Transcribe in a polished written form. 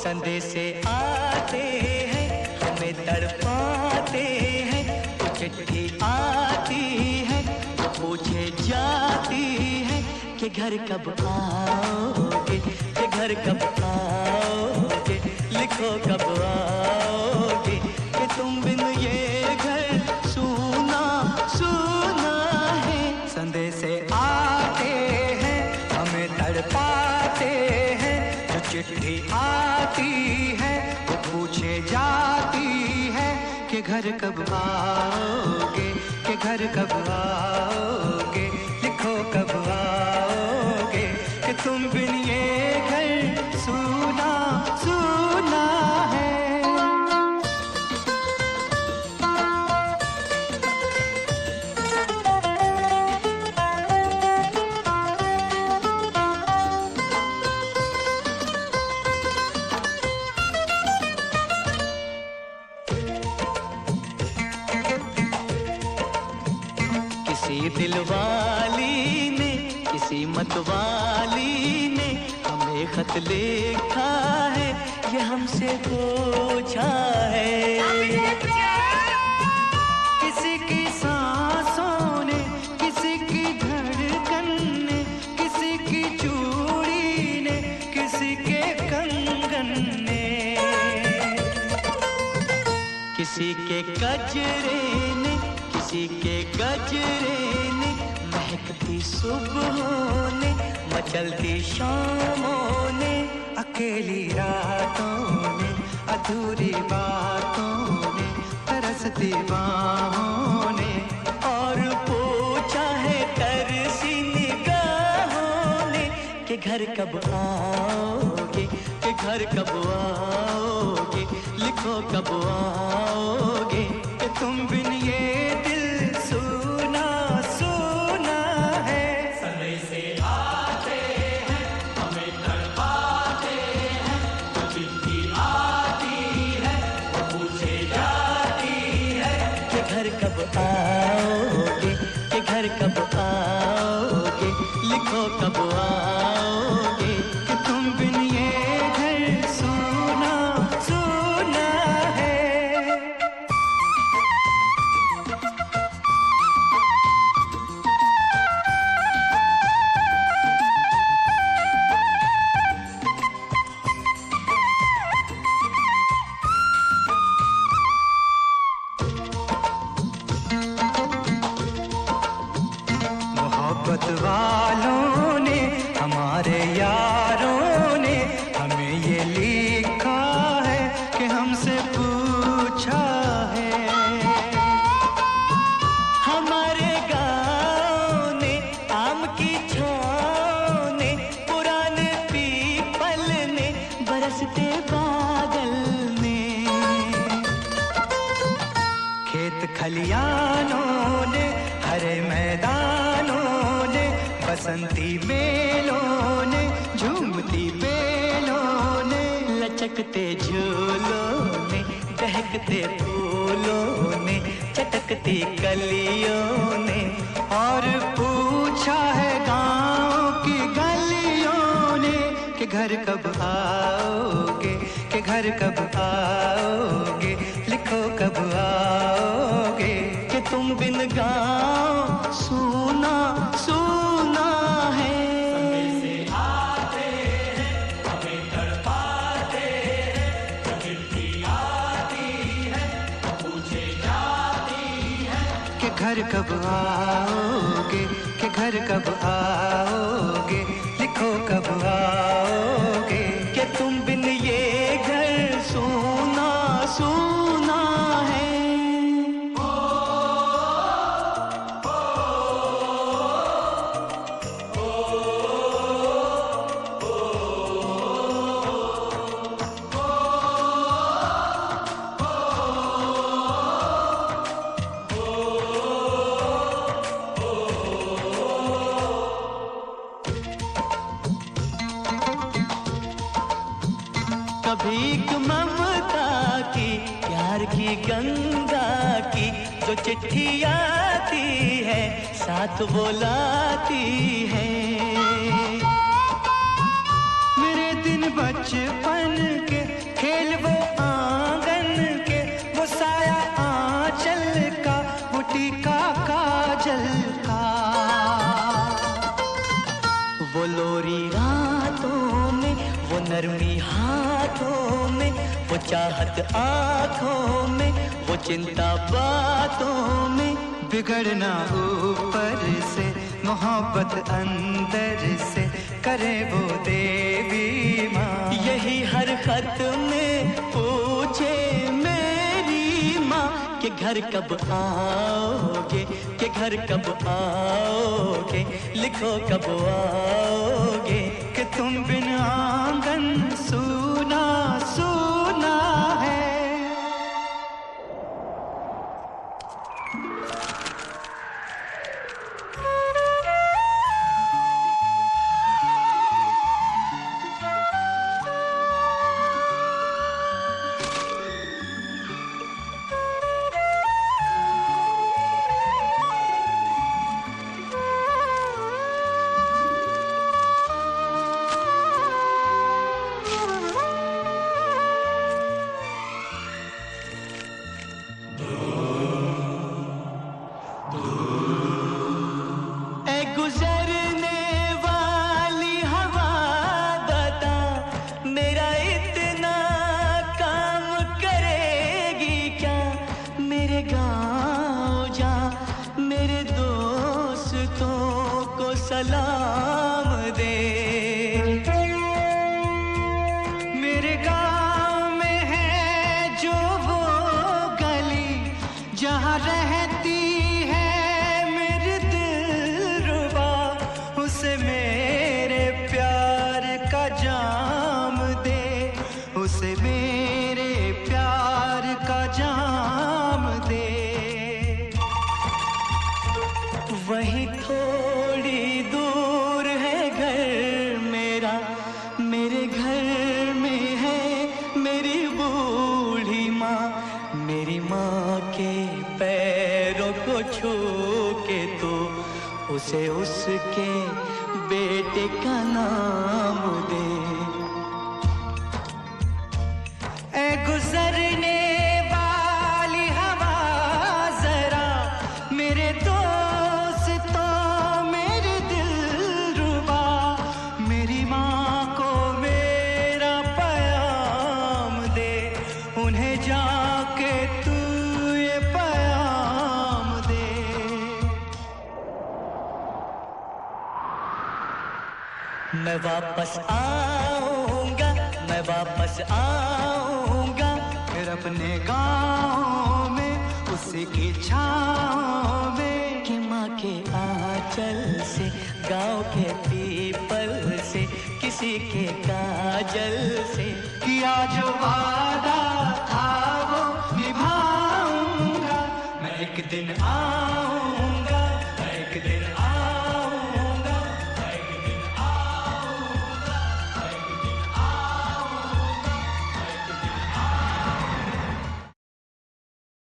संदेशे आते हैं हमें तड़पाते हैं, तो चिट्ठी आती है तो पूछे जाती है कि घर कब आओगे, कि घर कब आओगे, लिखो कब आओगे, कि तुम बिन ये घर सूना सूना है। संदेशे आते हैं हमें तड़पाते हैं, जो चिट्ठी आती है वो पूछे जाती है कि घर कब आओगे, कि घर कब आओगे, लिखो कब आओगे, कि तुम बिन ये घर सूना सूना है। किसी दिलवाली ने, किसी मतवाली ने हमें खत लिखा है, ये हमसे पूछा है। किसी की सांसों ने, किसी की धड़कन ने, किसी की चूड़ी ने, किसी के कंगन ने, किसी के गजरे ने, किसी के गजरे ने, महकती सुबहों ने, मचलती शामों ने, अकेली रातों ने, अधूरी बातों ने, तरसती बाहों ने, और पूछा है तरसी निगाहों ने कि घर कब आओगे, कि घर कब आओगे, लिखो कब आओगे, कि तुम बिन ये दिल सूना सूना है। संदेशे आते हैं हमें तड़पाते हैं, जो चिट्ठी आती है वो पूछे जाती है कि घर कब आओगे, कि घर कब आओगे, लिखो कब आओगे, कि तुम बिन ये घर सूना सूना है। मोहब्बत वालों ने, हमारे यारों ने हमें ये लिखा है कि हमसे पूछा है। हमारे गाँव ने, आम की छाँव ने, पुराने पीपल ने, बरसते बादल ने, खेत खलियानों ने, हरे मैदानों ने, बसंती मेलों ने, झूमती बेलों ने, लचकते झूलों ने, दहकते फूलों ने, चटकती कलियों ने, और पूछा है गाँव की गलियों ने कि घर कब आओगे, कि घर कब आओगे, लिखो कब आओगे, कि तुम बिन गाँव सूना सूना है। संदेशे आते हैं हमें तड़पाते हैं, जो चिट्ठी आती है वो पूछे जाती है कि घर कब आओगे, कि घर कब आओगे, लिखो कब आओगे, कि तुम बिन ये घर सूना सूना है। भीख ममता की, प्यार की गंगा की, जो चिट्ठी आती है साथ वो लाती है। मेरे दिन बचपन के खेल वो आंगन के, वो साया आंचल का, वो टीका काजल का। वो लोरी रातों में, वो नरमी हाथों में, वो चाहत आँखों में, वो चिंता बातों में। बिगड़ना ऊपर से, मोहब्बत अंदर से, करे वो देवी माँ। यही हर खत में पूछे मेरी माँ कि घर कब आओगे, कि घर कब आओगे, लिखो कब आओगे। कि तुम बिन आंगन सूना सूना है। सलाम दे। मेरे गांव में है जो वो गली, जहां रहती है मेरी दिलरुबा, उसे मेरे प्यार का जाम दे, उसे मेरे प्यार का जाम दे। वही थोड़ी दूर है घर मेरा, मेरे घर में है मेरी बूढ़ी माँ। मेरी माँ के पैरों को छू के तो उसे उसके बेटे का नाम दे। ऐ गुजरने वाली हवा जरा, मेरे उन्हें जाके तू ये पैगाम दे। मैं वापस आऊंगा, मैं वापस आऊंगा, फिर अपने गाँव में उसी की छाँव में। कि माँ के आंचल से, गाँव के पीपल से, किसी के काजल से, किया जो वादा था वो निभाऊंगा। मैं एक दिन आऊंगा।